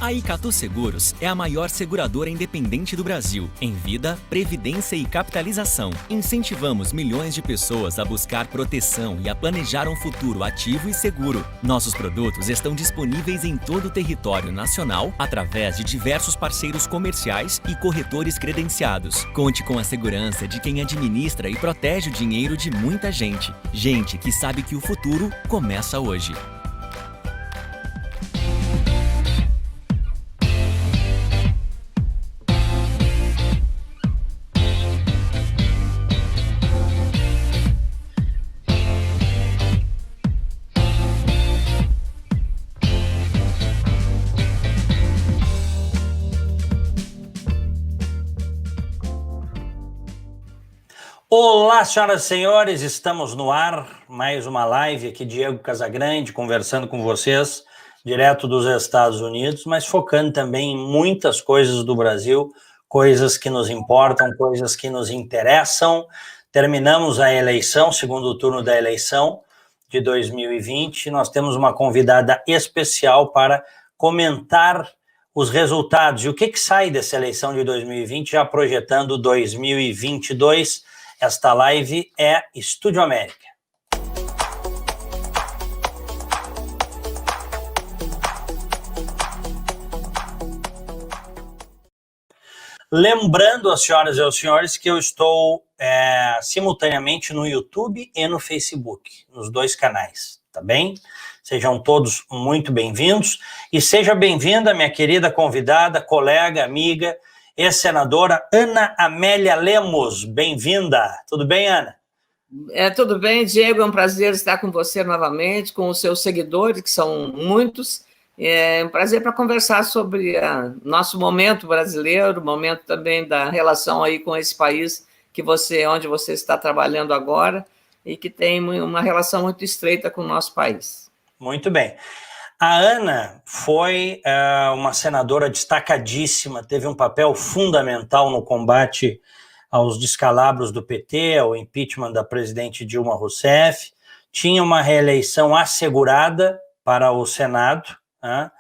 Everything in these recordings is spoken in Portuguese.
A Icatu Seguros é a maior seguradora independente do Brasil, em vida, previdência e capitalização. Incentivamos milhões de pessoas a buscar proteção e a planejar um futuro ativo e seguro. Nossos produtos estão disponíveis em todo o território nacional, através de diversos parceiros comerciais e corretores credenciados. Conte com a segurança de quem administra e protege o dinheiro de muita gente. Gente que sabe que o futuro começa hoje. Olá, senhoras e senhores, estamos no ar, mais uma live aqui, Diego Casagrande, conversando com vocês, direto dos Estados Unidos, mas focando também em muitas coisas do Brasil, coisas que nos importam, coisas que nos interessam. Terminamos a eleição, segundo turno da eleição de 2020, nós temos uma convidada especial para comentar os resultados e o que sai dessa eleição de 2020, já projetando 2022. Esta live é Estúdio América. Lembrando às senhoras e aos senhores que eu estou simultaneamente no YouTube e no Facebook, nos dois canais, tá bem? Sejam todos muito bem-vindos e seja bem-vinda minha querida convidada, colega, amiga, ex-senadora Ana Amélia Lemos, bem-vinda. Tudo bem, Ana? Tudo bem, Diego, é um prazer estar com você novamente, com os seus seguidores, que são muitos. É um prazer para conversar sobre nosso momento brasileiro, momento também da relação aí com esse país onde você está trabalhando agora e que tem uma relação muito estreita com o nosso país. Muito bem. A Ana foi uma senadora destacadíssima, teve um papel fundamental no combate aos descalabros do PT, ao impeachment da presidente Dilma Rousseff, tinha uma reeleição assegurada para o Senado, né,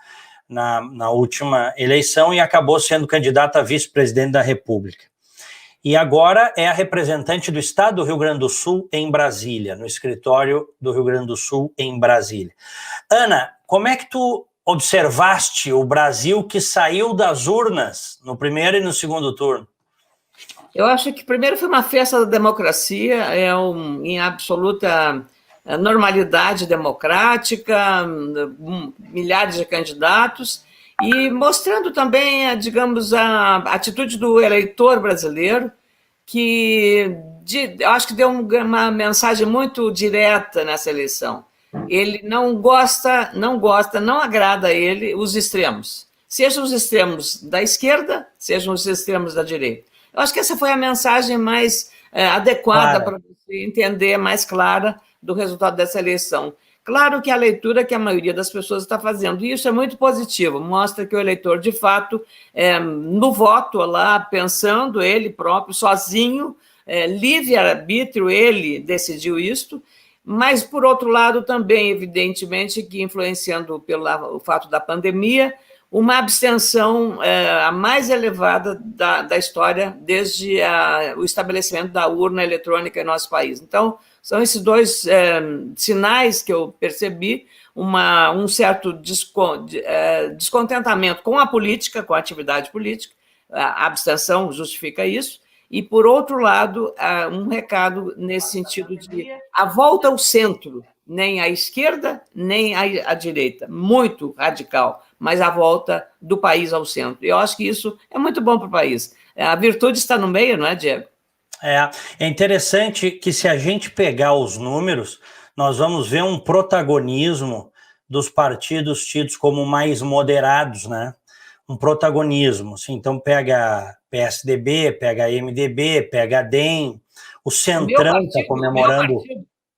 na última eleição e acabou sendo candidata a vice-presidente da República. E agora é a representante do Estado do Rio Grande do Sul em Brasília, no escritório do Rio Grande do Sul em Brasília. Ana, como é que tu observaste o Brasil que saiu das urnas no primeiro e no segundo turno? Eu acho que primeiro foi uma festa da democracia, em absoluta normalidade democrática, milhares de candidatos, e mostrando também, digamos, a atitude do eleitor brasileiro, que eu acho que deu uma mensagem muito direta nessa eleição. Ele não agrada a ele os extremos, sejam os extremos da esquerda, sejam os extremos da direita. Eu acho que essa foi a mensagem mais adequada para você entender, mais clara, do resultado dessa eleição. Claro que a leitura que a maioria das pessoas está fazendo, e isso é muito positivo, mostra que o eleitor, de fato, no voto lá, pensando ele próprio, sozinho, livre-arbítrio, ele decidiu isto, mas, por outro lado, também, evidentemente, que influenciando pelo fato da pandemia, uma abstenção a mais elevada da história desde o estabelecimento da urna eletrônica em nosso país. Então, são esses dois sinais que eu percebi, um certo descontentamento com a política, com a atividade política, a abstenção justifica isso, e, por outro lado, um recado nesse sentido de a volta ao centro, nem à esquerda, nem à direita, muito radical, mas a volta do país ao centro. Eu acho que isso é muito bom para o país. A virtude está no meio, não é, Diego? É interessante que, se a gente pegar os números, nós vamos ver um protagonismo dos partidos tidos como mais moderados, né? Um protagonismo. Assim, então, pega PSDB, pega MDB, pega DEM, o Centrão está comemorando...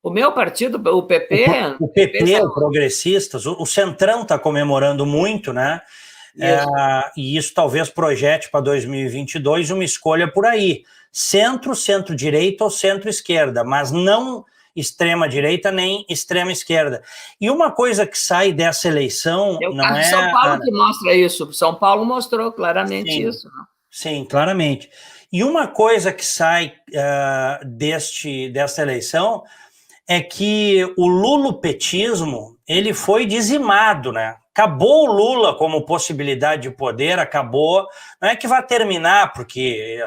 O meu partido, o PP... O PP, o Progressistas, o Centrão está comemorando muito, né? E isso talvez projete para 2022 uma escolha por aí. Centro-direita ou centro-esquerda, mas não extrema-direita nem extrema-esquerda. E uma coisa que sai dessa eleição não é... São Paulo que mostra isso. São Paulo mostrou claramente isso. Sim, claramente. E uma coisa que sai desta eleição é que o lulopetismo ele foi dizimado, né? Acabou o Lula como possibilidade de poder, acabou. Não é que vai terminar, porque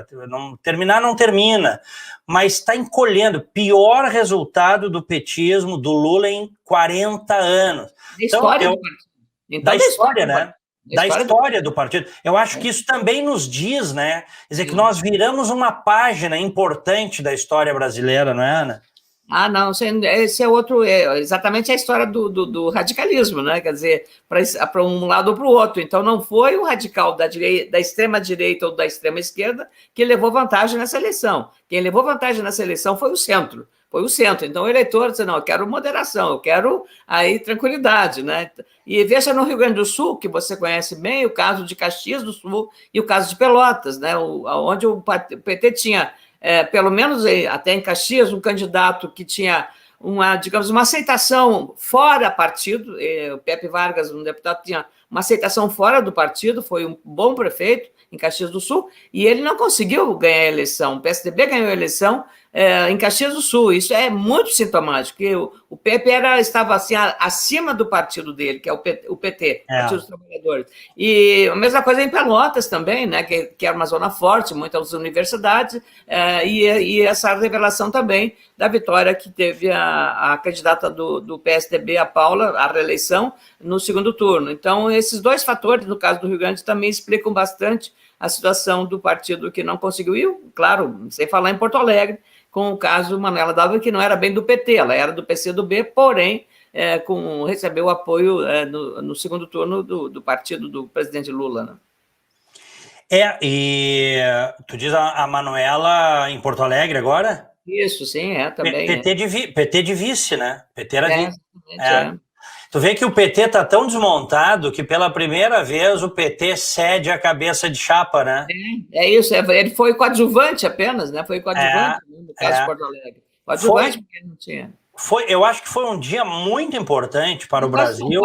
terminar não termina, mas está encolhendo. Pior resultado do petismo, do Lula em 40 anos. Da história do partido. Então, da história, né? Da história do partido. Eu acho que isso também nos diz, né? Quer dizer, que nós viramos uma página importante da história brasileira, não é, Ana? Ah, não, esse é outro, exatamente a história do radicalismo, né? Quer dizer, para um lado ou para o outro. Então, não foi o radical da extrema-direita ou da extrema-esquerda que levou vantagem nessa eleição. Quem levou vantagem nessa eleição foi o centro. Foi o centro. Então, o eleitor disse, não, eu quero moderação, eu quero aí tranquilidade, né? E veja no Rio Grande do Sul, que você conhece bem, o caso de Caxias do Sul e o caso de Pelotas, né? Onde o PT tinha... pelo menos até em Caxias, um candidato que tinha digamos, uma aceitação fora partido, o Pepe Vargas, um deputado, tinha uma aceitação fora do partido, foi um bom prefeito em Caxias do Sul, e ele não conseguiu ganhar a eleição. O PSDB ganhou a eleição em Caxias do Sul. Isso é muito sintomático, porque o Pepe estava assim, acima do partido dele, que é o PT, Partido dos Trabalhadores. E a mesma coisa em Pelotas também, né, que era uma zona forte, muitas universidades, e essa revelação também da vitória que teve a candidata do PSDB, a Paula, a reeleição, no segundo turno. Então, esses dois fatores, no caso do Rio Grande, também explicam bastante a situação do partido que não conseguiu ir, claro, sem falar em Porto Alegre, com o caso Manuela Dávila, que não era bem do PT, ela era do PCdoB, porém, recebeu apoio no segundo turno do partido do presidente Lula, né? E tu diz a Manuela em Porto Alegre agora? Isso, sim, também. PT de vice, né? PT era vice. Exatamente. Tu vê que o PT está tão desmontado que pela primeira vez o PT cede a cabeça de chapa, né? É isso, ele foi coadjuvante apenas, né? Foi coadjuvante no caso de Porto Alegre. Coadjuvante porque não tinha. Eu acho que foi um dia muito importante para o Brasil.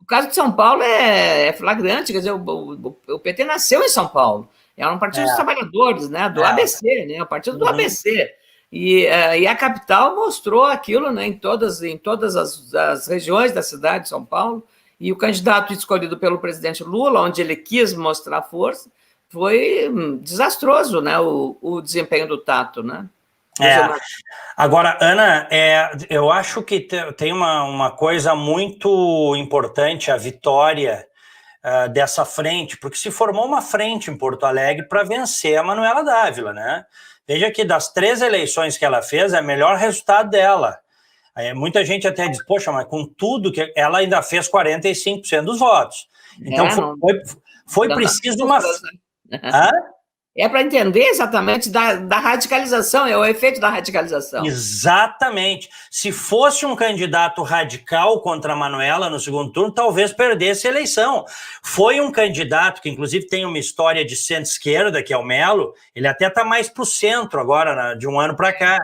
O caso de São Paulo é flagrante, quer dizer, o PT nasceu em São Paulo. Era um partido dos trabalhadores, né? Do ABC, né? O partido do ABC. E a capital mostrou aquilo, né, em todas as regiões da cidade de São Paulo, e o candidato escolhido pelo presidente Lula, onde ele quis mostrar força, foi desastroso, né, o desempenho do Tato, né? Agora, Ana, eu acho que tem uma coisa muito importante, a vitória dessa frente, porque se formou uma frente em Porto Alegre para vencer a Manuela Dávila, né? Veja que das 3 eleições que ela fez, é o melhor resultado dela. Muita gente até diz, poxa, mas com tudo que ela ainda fez 45% dos votos. Então foi preciso uma... É para entender exatamente da radicalização, é o efeito da radicalização. Exatamente. Se fosse um candidato radical contra a Manuela no segundo turno, talvez perdesse a eleição. Foi um candidato que, inclusive, tem uma história de centro-esquerda, que é o Melo, ele até está mais para o centro agora, de um ano para cá,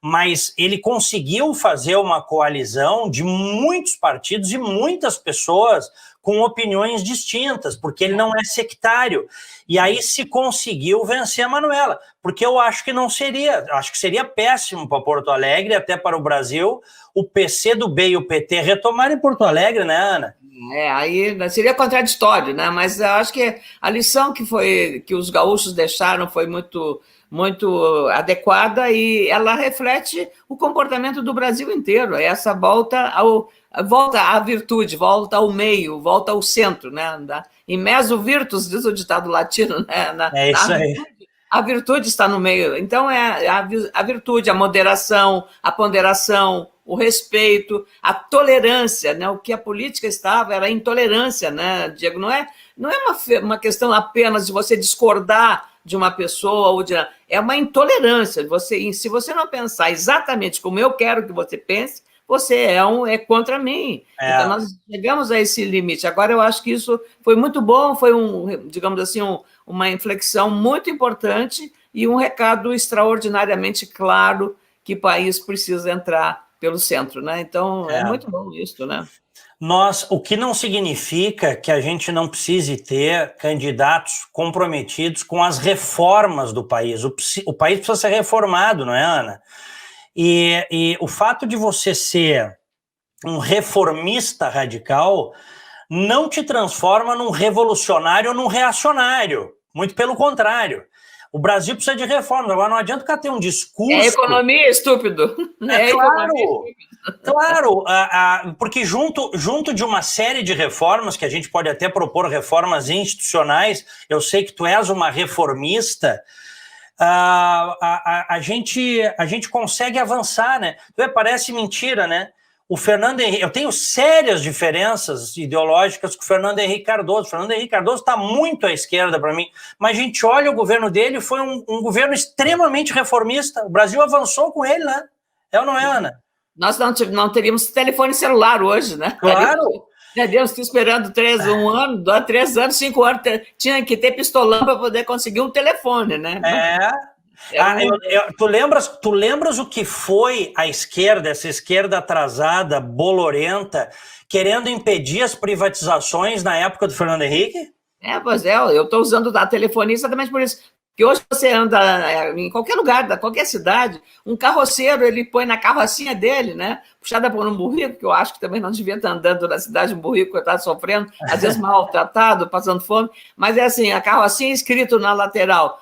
mas ele conseguiu fazer uma coalizão de muitos partidos e muitas pessoas com opiniões distintas, porque ele não é sectário. E aí se conseguiu vencer a Manuela, porque eu acho que não seria, acho que seria péssimo para Porto Alegre, até para o Brasil, o PCdoB e o PT retomarem Porto Alegre, né, Ana? Aí seria contraditório, né? Mas eu acho que a lição que os gaúchos deixaram foi muito adequada e ela reflete o comportamento do Brasil inteiro. Essa volta à virtude, volta ao meio, volta ao centro, né? In meso virtus, diz o ditado latino, né? É isso aí. A virtude está no meio. Então, a virtude, a moderação, a ponderação, o respeito, a tolerância, né? O que a política estava era a intolerância, né, Diego? Não é uma questão apenas de você discordar de uma pessoa, é uma intolerância. Se você não pensar exatamente como eu quero que você pense, você é contra mim. Então, nós chegamos a esse limite. Agora, eu acho que isso foi muito bom, foi digamos assim, uma inflexão muito importante e um recado extraordinariamente claro que o país precisa entrar pelo centro, né? Então, é muito bom isso, né? O que não significa que a gente não precise ter candidatos comprometidos com as reformas do país. O país precisa ser reformado, não é, Ana? E o fato de você ser um reformista radical não te transforma num revolucionário ou num reacionário. Muito pelo contrário. O Brasil precisa de reformas. Agora, não adianta ficar ter um discurso... É economia, estúpido. Claro, claro, porque junto de uma série de reformas, que a gente pode até propor reformas institucionais, eu sei que tu és uma reformista, a gente consegue avançar, né? Parece mentira, né? O Fernando Henrique, eu tenho sérias diferenças ideológicas com o Fernando Henrique Cardoso. O Fernando Henrique Cardoso está muito à esquerda para mim, mas a gente olha o governo dele, foi um governo extremamente reformista. O Brasil avançou com ele, né? É ou não é, Ana? Nós não teríamos telefone celular hoje, né? Claro. Deus, estou esperando 3 anos, 5 anos, tinha que ter pistolão para poder conseguir um telefone, né? Tu lembras o que foi a esquerda, essa esquerda atrasada, bolorenta, querendo impedir as privatizações na época do Fernando Henrique? Pois é, eu estou usando a telefonia exatamente por isso. Que hoje você anda em qualquer lugar, qualquer cidade, um carroceiro, ele põe na carrocinha dele, né? Puxada por um burrico, que eu acho que também não devia estar andando na cidade, um burrico que está sofrendo, às vezes maltratado, passando fome, mas é assim, a carrocinha escrito na lateral,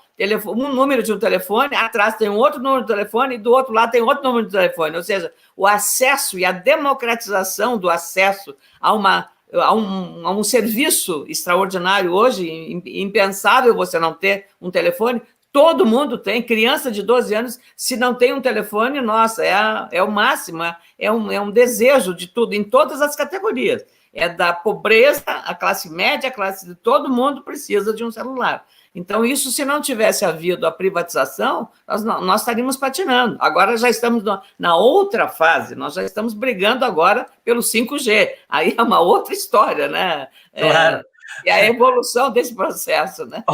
um número de um telefone, atrás tem um outro número de telefone e do outro lado tem outro número de telefone, ou seja, o acesso e a democratização do acesso a um serviço extraordinário hoje, impensável você não ter um telefone, todo mundo tem, criança de 12 anos, se não tem um telefone, nossa, é o máximo, é um desejo de tudo, em todas as categorias, é da pobreza, a classe média, a classe de todo mundo precisa de um celular. Então, isso, se não tivesse havido a privatização, nós estaríamos patinando. Agora já estamos na outra fase, nós já estamos brigando agora pelo 5G. Aí é uma outra história, né? Claro. E a evolução desse processo, né?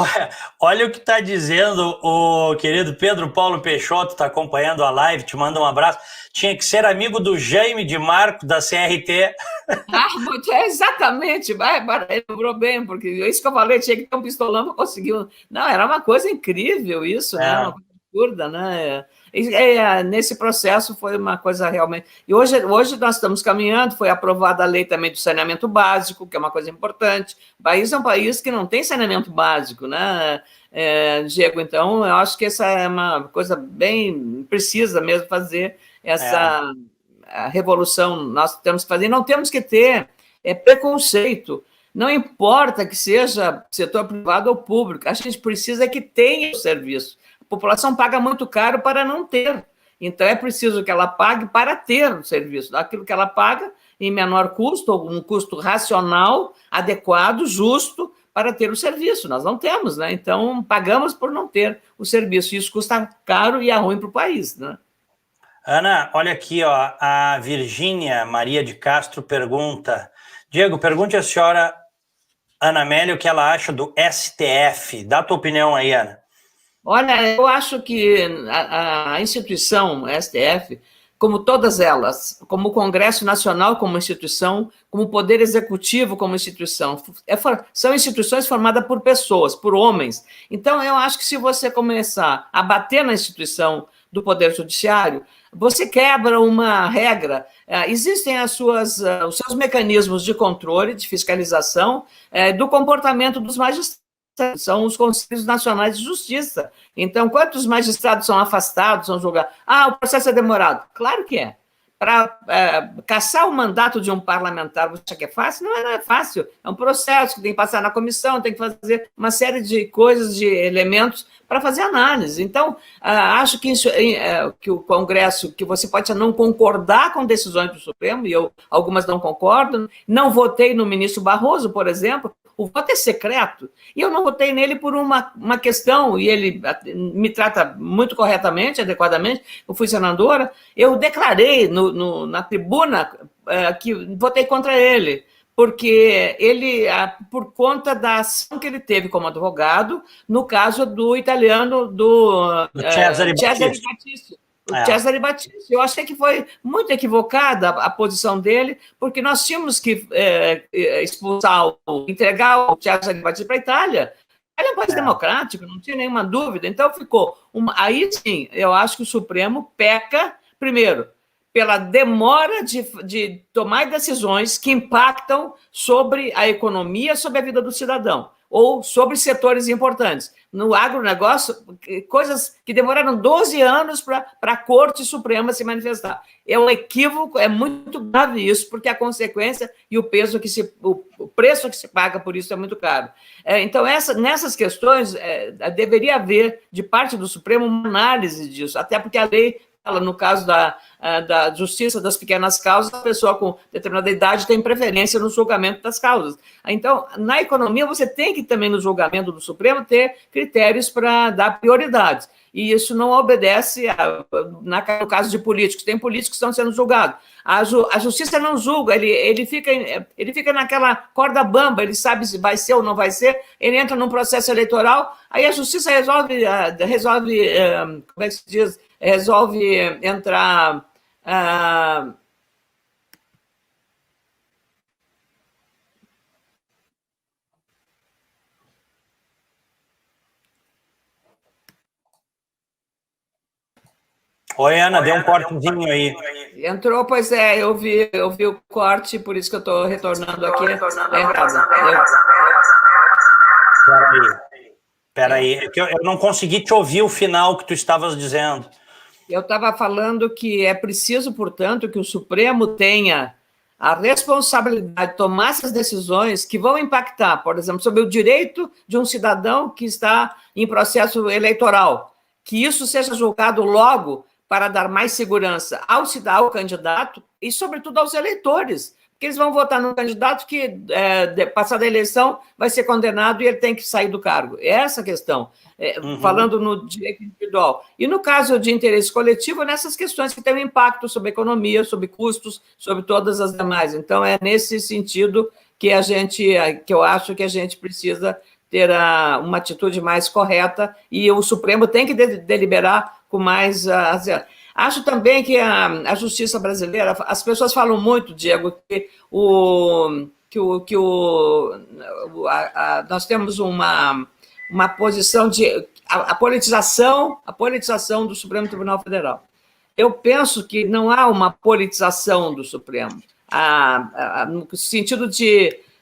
Olha o que está dizendo o querido Pedro Paulo Peixoto, está acompanhando a live, te manda um abraço. Tinha que ser amigo do Jaime de Marco, da CRT. Exatamente, ele lembrou bem, porque isso que eu falei, tinha que ter um pistolão para conseguir. Não, era uma coisa incrível isso, né? Uma coisa absurda, né? Nesse processo foi uma coisa realmente... E hoje nós estamos caminhando, foi aprovada a lei também do saneamento básico, que é uma coisa importante. O país é um país que não tem saneamento básico, né, Diego? Então, eu acho que essa é uma coisa bem precisa mesmo fazer, essa a revolução nós temos que fazer. Não temos que ter preconceito. Não importa que seja setor privado ou público, a gente precisa que tenha o serviço. A população paga muito caro para não ter. Então, é preciso que ela pague para ter o serviço. Aquilo que ela paga em menor custo, ou um custo racional, adequado, justo, para ter o serviço. Nós não temos, né? Então, pagamos por não ter o serviço. Isso custa caro e é ruim para o país, né? Ana, olha aqui, ó, a Virgínia Maria de Castro pergunta: Diego, pergunte à senhora Ana Amélia o que ela acha do STF. Dá a tua opinião aí, Ana. Olha, eu acho que a instituição STF, como todas elas, como o Congresso Nacional como instituição, como o Poder Executivo como instituição, são instituições formadas por pessoas, por homens. Então, eu acho que se você começar a bater na instituição do Poder Judiciário, você quebra uma regra. Existem os seus mecanismos de controle, de fiscalização do comportamento dos magistrados. São os Conselhos Nacionais de Justiça. Então, quantos magistrados são afastados, são julgados? O processo é demorado. Claro que é. Para cassar o mandato de um parlamentar, você acha que é fácil? Não é fácil. É um processo que tem que passar na comissão, tem que fazer uma série de coisas, de elementos para fazer análise. Então, acho que, que o Congresso, que você pode não concordar com decisões do Supremo, e algumas não concordam, não votei no ministro Barroso, por exemplo, o voto é secreto, e eu não votei nele por uma questão, e ele me trata muito corretamente, adequadamente, eu fui senadora, eu declarei na tribuna que votei contra ele, porque ele, por conta da ação que ele teve como advogado, no caso do italiano, do Cesare Battisti. Cesare Battisti. Eu achei que foi muito equivocada a posição dele, porque nós tínhamos que expulsar, entregar o Cesare Battisti para a Itália. Ele é um país democrático, não tinha nenhuma dúvida. Então ficou aí sim, eu acho que o Supremo peca, primeiro, pela demora de tomar decisões que impactam sobre a economia, sobre a vida do cidadão, ou sobre setores importantes. No agronegócio, coisas que demoraram 12 anos para a Corte Suprema se manifestar. É um equívoco, é muito grave isso, porque a consequência e o preço que se paga por isso é muito caro. Então, nessas questões, deveria haver, de parte do Supremo, uma análise disso, até porque a lei, no caso da justiça das pequenas causas, a pessoa com determinada idade tem preferência no julgamento das causas. Então, na economia, você tem que também, no julgamento do Supremo, ter critérios para dar prioridades. E isso não obedece, no caso de políticos, tem políticos que estão sendo julgados. A justiça não julga, ele fica naquela corda bamba, ele sabe se vai ser ou não vai ser, ele entra num processo eleitoral, aí a justiça resolve como é que se diz? Resolve entrar... Oi, Ana, deu um cortezinho aí. Entrou, pois eu vi o corte, por isso que eu estou retornando aqui. Peraí, é que eu não consegui te ouvir o final que tu estavas dizendo. Eu estava falando que é preciso, portanto, que o Supremo tenha a responsabilidade de tomar essas decisões que vão impactar, por exemplo, sobre o direito de um cidadão que está em processo eleitoral, que isso seja julgado logo para dar mais segurança ao candidato e, sobretudo, aos eleitores, porque eles vão votar num candidato que, passada a eleição, vai ser condenado e ele tem que sair do cargo. É essa a questão, falando no direito individual. E, no caso de interesse coletivo, nessas questões que têm um impacto sobre a economia, sobre custos, sobre todas as demais. Então, é nesse sentido que eu acho que a gente precisa ter uma atitude mais correta e o Supremo tem que deliberar com mais... Acho também que a justiça brasileira, as pessoas falam muito, Diego, que nós temos uma posição de... A politização do Supremo Tribunal Federal. Eu penso que não há uma politização do Supremo, no sentido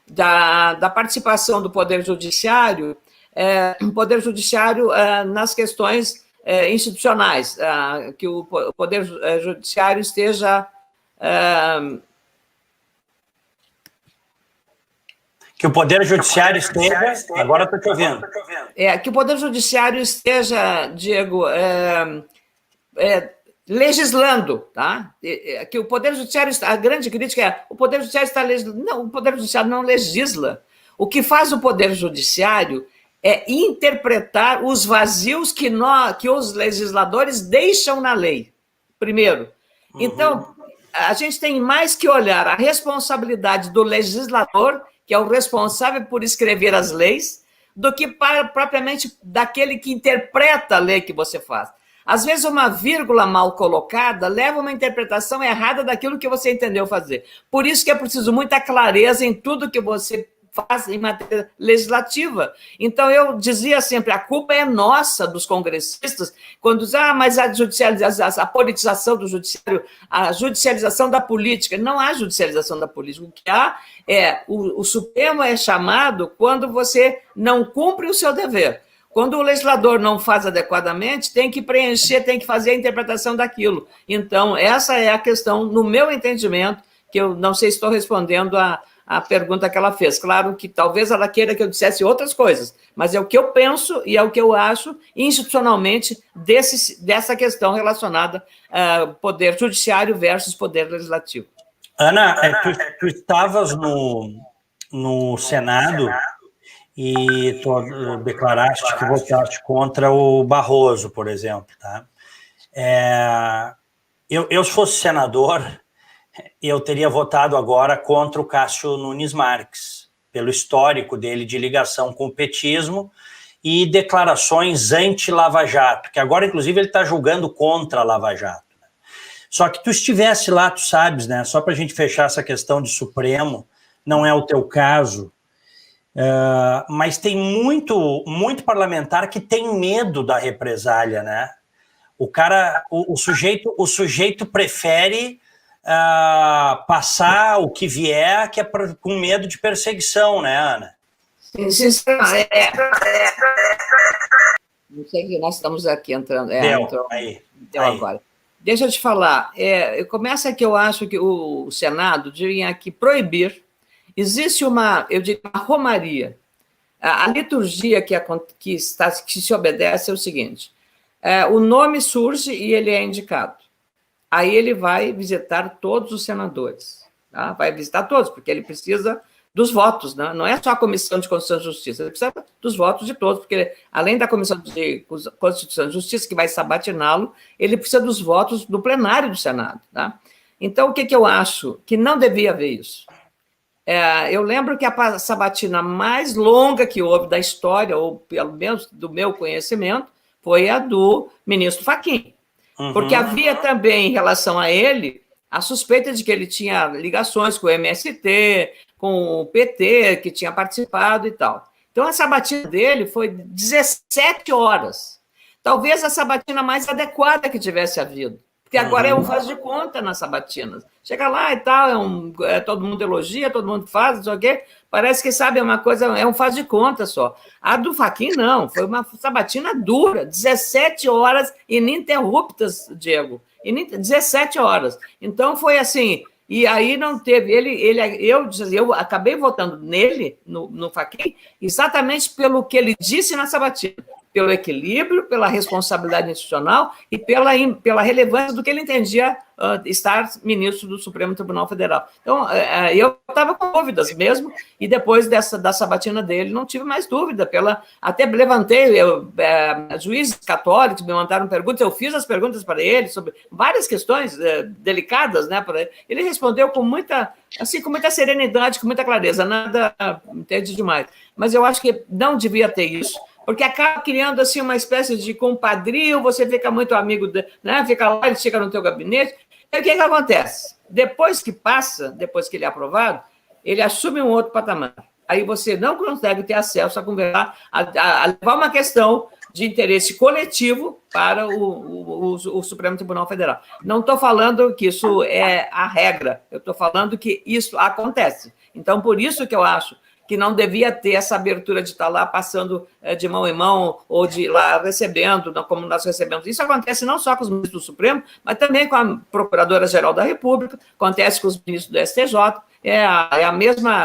da participação do Poder Judiciário, nas questões institucionais, que o Poder Judiciário esteja... Que o Poder Judiciário esteja... Agora estou te ouvindo. Que o Poder Judiciário esteja, Diego, legislando, tá? Que o Poder Judiciário... A grande crítica é o Poder Judiciário está legislando. Não, o Poder Judiciário não legisla. O que faz o Poder Judiciário é interpretar os vazios que os legisladores deixam na lei, primeiro. Então, a gente tem mais que olhar a responsabilidade do legislador, que é o responsável por escrever as leis, do que propriamente daquele que interpreta a lei que você faz. Às vezes, uma vírgula mal colocada leva a uma interpretação errada daquilo que você entendeu fazer. Por isso que é preciso muita clareza em tudo que você faz em matéria legislativa. Então, eu dizia sempre, a culpa é nossa, dos congressistas, quando dizem, mas a politização do judiciário, a judicialização da política. Não há judicialização da política. O que há o Supremo é chamado quando você não cumpre o seu dever. Quando o legislador não faz adequadamente, tem que preencher, tem que fazer a interpretação daquilo. Então, essa é a questão, no meu entendimento, que eu não sei se estou respondendo a pergunta que ela fez. Claro que talvez ela queira que eu dissesse outras coisas, mas é o que eu penso e é o que eu acho institucionalmente dessa questão relacionada ao poder judiciário versus poder legislativo. Ana, tu estavas no Senado e tu declaraste que votaste contra o Barroso, por exemplo. Tá? Eu, se fosse senador, eu teria votado agora contra o Cássio Nunes Marques, pelo histórico dele de ligação com o petismo e declarações anti-Lava Jato, que agora, inclusive, ele está julgando contra a Lava Jato. Só que tu estivesse lá, tu sabes, né? Só para a gente fechar essa questão de Supremo, não é o teu caso, mas tem muito parlamentar que tem medo da represália, né? O sujeito prefere passar o que vier, que é com medo de perseguição, né, Ana? Sim, não sei que nós estamos aqui entrando. Deu agora. Deixa eu te falar. Começa que eu acho que o Senado devia aqui proibir. Existe uma romaria. A liturgia que se obedece é o seguinte: o nome surge e ele é indicado. Aí ele vai visitar todos os senadores. Tá? Vai visitar todos, porque ele precisa dos votos, né? Não é só a Comissão de Constituição e Justiça, ele precisa dos votos de todos, porque além da Comissão de Constituição e Justiça, que vai sabatiná-lo, ele precisa dos votos do plenário do Senado. Tá? Então, o que eu acho? Que não devia haver isso. Eu lembro que a sabatina mais longa que houve da história, ou pelo menos do meu conhecimento, foi a do ministro Fachin. Porque havia também, em relação a ele, a suspeita de que ele tinha ligações com o MST, com o PT, que tinha participado e tal. Então, a sabatina dele foi 17 horas. Talvez a sabatina mais adequada que tivesse havido. Porque agora é um faz de conta nas sabatinas. Chega lá e tal, todo mundo elogia, todo mundo faz, não sei o quê. Parece que, sabe, é uma coisa, é um faz de conta só. A do Fachin, não, foi uma sabatina dura, 17 horas ininterruptas, Diego. 17 horas. Então, foi assim, e aí não teve, eu acabei votando nele, no Fachin, exatamente pelo que ele disse na sabatina. Pelo equilíbrio, pela responsabilidade institucional e pela relevância do que ele entendia estar ministro do Supremo Tribunal Federal. Então, eu estava com dúvidas mesmo, e depois da sabatina dele, não tive mais dúvida. Até levantei, juízes católicos me mandaram perguntas, eu fiz as perguntas para ele sobre várias questões delicadas, né, para ele. Ele respondeu com muita serenidade, com muita clareza, nada entende demais. Mas eu acho que não devia ter isso, porque acaba criando assim uma espécie de compadrio, você fica muito amigo, né? Fica lá, ele chega no teu gabinete. E o que acontece? Depois que ele é aprovado, ele assume um outro patamar. Aí você não consegue ter acesso a conversar, a levar uma questão de interesse coletivo para o Supremo Tribunal Federal. Não estou falando que isso é a regra, eu estou falando que isso acontece. Então, por isso que eu acho que não devia ter essa abertura de estar lá passando de mão em mão ou de lá recebendo, como nós recebemos. Isso acontece não só com os ministros do Supremo, mas também com a Procuradora-Geral da República, acontece com os ministros do STJ,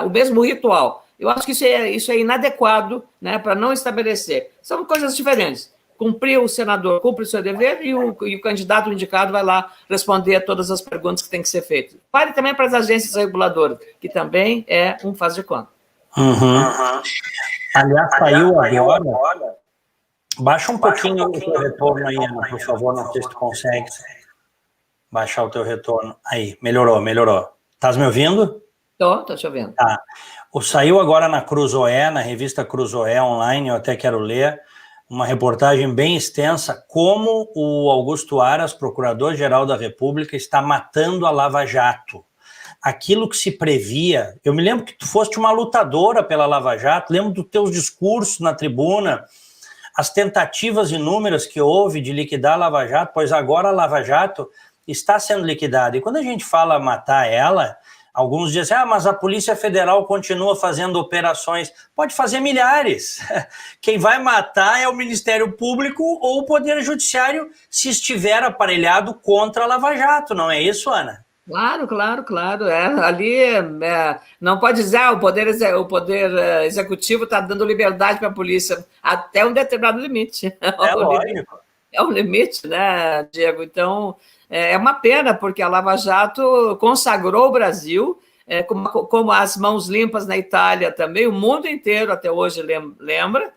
o mesmo ritual. Eu acho que isso é inadequado, né, para não estabelecer. São coisas diferentes. O senador cumpre o seu dever e o candidato indicado vai lá responder a todas as perguntas que têm que ser feitas. Vale também para as agências reguladoras, que também é um faz de conta. Aliás, saiu agora. Baixa um pouquinho o teu retorno aí, Ana, por favor. Não sei se tu consegue baixar o teu retorno. Aí, melhorou. Estás me ouvindo? Estou te ouvindo. Tá. Saiu agora na Cruzoé, na revista Cruzoé Online, eu até quero ler, uma reportagem bem extensa, como o Augusto Aras, Procurador-Geral da República, está matando a Lava Jato. Aquilo que se previa, eu me lembro que tu foste uma lutadora pela Lava Jato, lembro dos teus discursos na tribuna, as tentativas inúmeras que houve de liquidar a Lava Jato, pois agora a Lava Jato está sendo liquidada. E quando a gente fala matar ela, alguns dizem, mas a Polícia Federal continua fazendo operações. Pode fazer milhares. Quem vai matar é o Ministério Público ou o Poder Judiciário, se estiver aparelhado contra a Lava Jato, não é isso, Ana? Claro. Ali não pode dizer o Poder Executivo está dando liberdade para a polícia até um determinado limite. Lógico. É um limite, né, Diego? Então, é uma pena, porque a Lava Jato consagrou o Brasil, como as mãos limpas na Itália também, o mundo inteiro até hoje lembra.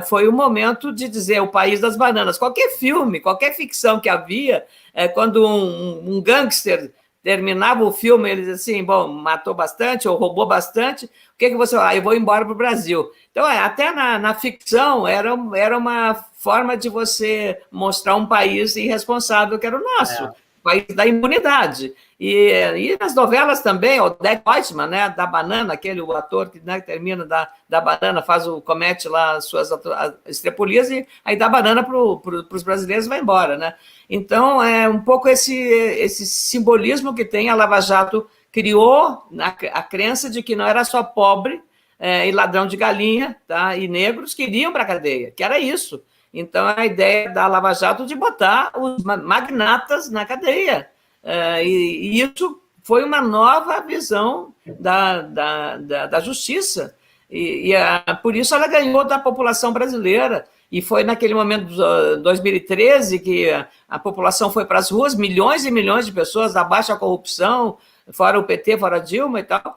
Foi o momento de dizer o país das bananas. Qualquer filme, qualquer ficção que havia, quando um gangster terminava o filme, ele dizia assim, bom, matou bastante ou roubou bastante, o que você vai? Eu vou embora para o Brasil. Então, até na ficção, era uma forma de você mostrar um país irresponsável, que era o nosso, o país da impunidade. E nas novelas também, o Oded Reutemann, né, da Banana, o ator que, né, termina da Banana, comete lá as suas estrepulias e aí dá banana para os brasileiros e vai embora, né? Então, é um pouco esse simbolismo que tem. A Lava Jato criou a crença de que não era só pobre e ladrão de galinha, tá, e negros que iriam para a cadeia, que era isso. Então, a ideia da Lava Jato de botar os magnatas na cadeia. E isso foi uma nova visão da justiça. Por isso ela ganhou da população brasileira. E foi naquele momento de 2013 que a população foi para as ruas, milhões e milhões de pessoas, abaixo a corrupção, fora o PT, fora Dilma e tal.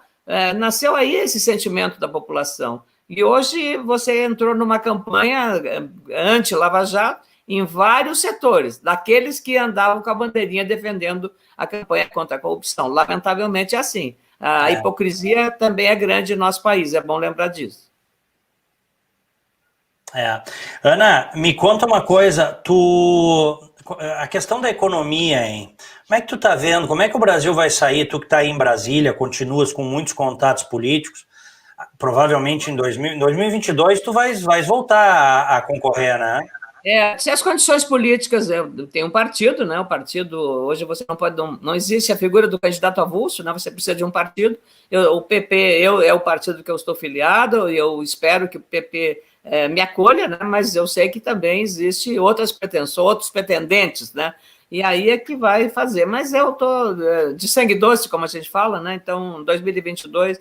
Nasceu aí esse sentimento da população. E hoje você entrou numa campanha anti-Lava Jato em vários setores, daqueles que andavam com a bandeirinha defendendo a campanha contra a corrupção. Lamentavelmente é assim. A hipocrisia também é grande no nosso país, é bom lembrar disso. Ana, me conta uma coisa, a questão da economia, hein? Como é que tu tá vendo? Como é que o Brasil vai sair? Tu que tá aí em Brasília, continuas com muitos contatos políticos, provavelmente em 2022 tu vais voltar a concorrer, né? Se as condições políticas, tem um partido, né? O partido, hoje você não existe a figura do candidato avulso, né? Você precisa de um partido. O PP é o partido que eu estou filiado, e eu espero que o PP me acolha, né? Mas eu sei que também existe outras pretensões, outros pretendentes, né? E aí é que vai fazer. Mas eu estou de sangue doce, como a gente fala, né? Então, 2022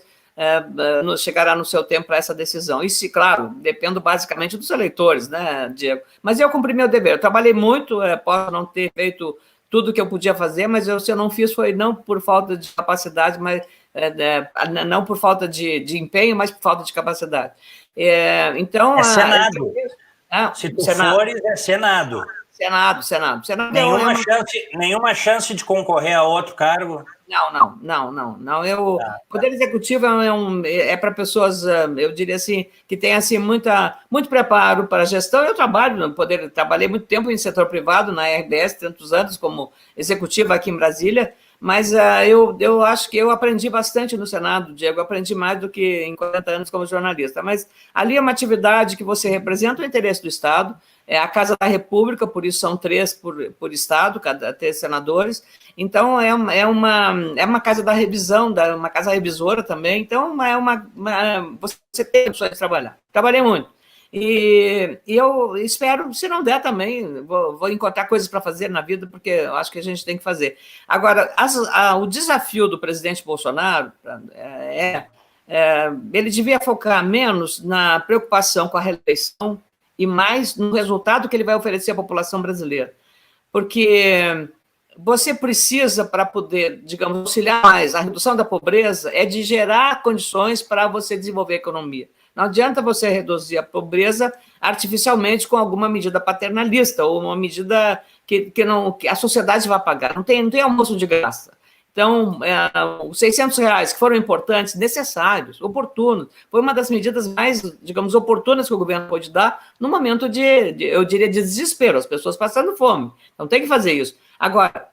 chegará no seu tempo para essa decisão. Isso, claro, dependo basicamente dos eleitores, né, Diego? Mas eu cumpri meu dever. Eu trabalhei muito, posso não ter feito tudo o que eu podia fazer, mas se eu não fiz foi não por falta de capacidade, mas não por falta de empenho, mas por falta de capacidade. Então, Senado. Se tu fores, é Senado. Senado. Nenhuma chance de concorrer a outro cargo? Não. Poder Executivo é para pessoas, eu diria assim, que têm assim, muito preparo para a gestão. Eu trabalhei muito tempo em setor privado, na RBS, tantos anos como executiva aqui em Brasília, mas eu acho que eu aprendi bastante no Senado, Diego, aprendi mais do que em 40 anos como jornalista, mas ali é uma atividade que você representa o interesse do Estado, é a Casa da República, por isso são 3 por Estado, 3 senadores, então é uma casa da revisão, uma casa revisora também, então você tem opções de trabalhar. Trabalhei muito. E eu espero, se não der também, vou encontrar coisas para fazer na vida, porque eu acho que a gente tem que fazer. Agora, o desafio do presidente Bolsonaro ele devia focar menos na preocupação com a reeleição e mais no resultado que ele vai oferecer à população brasileira. Porque você precisa, para poder, digamos, auxiliar mais a redução da pobreza, de gerar condições para você desenvolver a economia. Não adianta você reduzir a pobreza artificialmente com alguma medida paternalista ou uma medida que a sociedade vai pagar. Não tem almoço de graça. Então, os R$600 que foram importantes, necessários, oportunos, foi uma das medidas mais, digamos, oportunas que o governo pôde dar no momento eu diria, de desespero, as pessoas passando fome. Então, tem que fazer isso. Agora,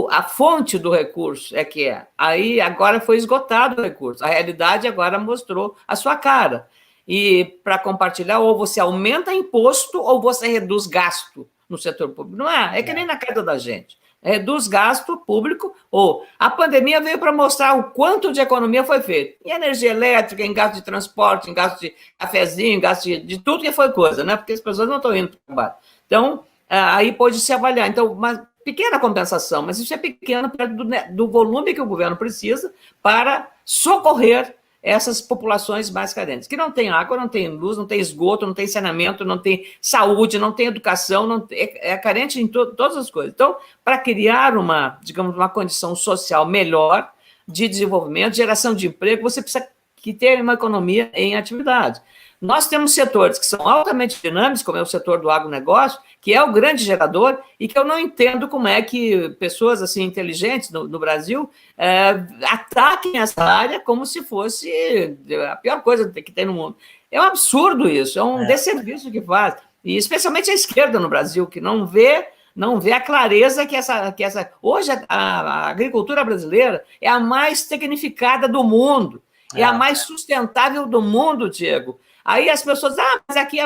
a fonte do recurso aí agora foi esgotado o recurso. A realidade agora mostrou a sua cara. E para compartilhar, ou você aumenta imposto ou você reduz gasto no setor público. Não é que nem na casa da gente. Reduz gasto público, ou a pandemia veio para mostrar o quanto de economia foi feito. Em energia elétrica, em gasto de transporte, em gasto de cafezinho, em gasto de tudo que foi coisa, né? Porque as pessoas não estão indo para o trabalho. Então, aí pode se avaliar. Então, uma pequena compensação, mas isso é pequeno perto do volume que o governo precisa para socorrer essas populações mais carentes, que não tem água, não tem luz, não tem esgoto, não tem saneamento, não tem saúde, não tem educação, é carente em todas as coisas. Então, para criar uma condição social melhor de desenvolvimento, geração de emprego, você precisa que ter uma economia em atividade. Nós temos setores que são altamente dinâmicos, como é o setor do agronegócio, que é o grande gerador, e que eu não entendo como é que pessoas assim inteligentes no Brasil ataquem essa área como se fosse a pior coisa que tem no mundo. É um absurdo isso, é um desserviço que faz, e especialmente a esquerda no Brasil, que não vê a clareza que essa... Hoje, a agricultura brasileira é a mais tecnificada do mundo, é a mais sustentável do mundo, Diego. Aí as pessoas, mas aqui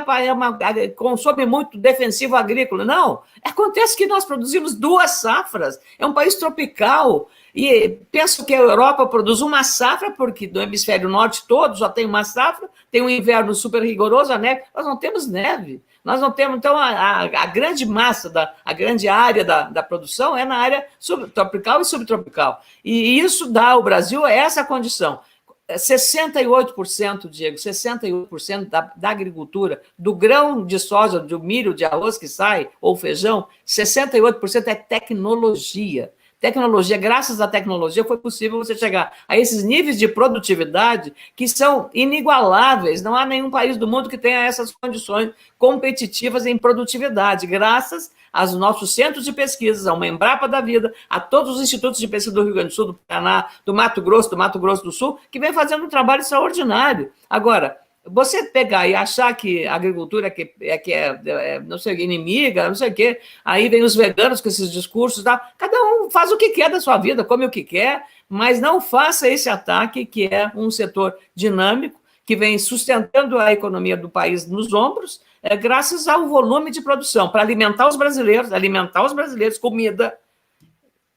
consome muito defensivo agrícola. Não, acontece que nós produzimos 2 safras, é um país tropical, e penso que a Europa produz uma safra, porque do hemisfério norte todo só tem uma safra, tem um inverno super rigoroso, a neve, nós não temos neve. Nós não temos, então, a grande massa, a grande área da produção é na área tropical e subtropical. E isso dá ao Brasil essa condição. 68%, Diego, 68% da agricultura, do grão de soja, do milho, de arroz que sai, ou feijão, 68% é tecnologia. Tecnologia, graças à tecnologia, foi possível você chegar a esses níveis de produtividade que são inigualáveis. Não há nenhum país do mundo que tenha essas condições competitivas em produtividade, graças aos nossos centros de pesquisa, ao Embrapa da vida, a todos os institutos de pesquisa do Rio Grande do Sul, do Paraná, do Mato Grosso do Sul, que vem fazendo um trabalho extraordinário. Agora, você pegar e achar que a agricultura não sei, inimiga, não sei o quê, aí vem os veganos com esses discursos, tá? Cada um faz o que quer da sua vida, come o que quer, mas não faça esse ataque, que é um setor dinâmico, que vem sustentando a economia do país nos ombros, graças ao volume de produção, para alimentar os brasileiros, comida,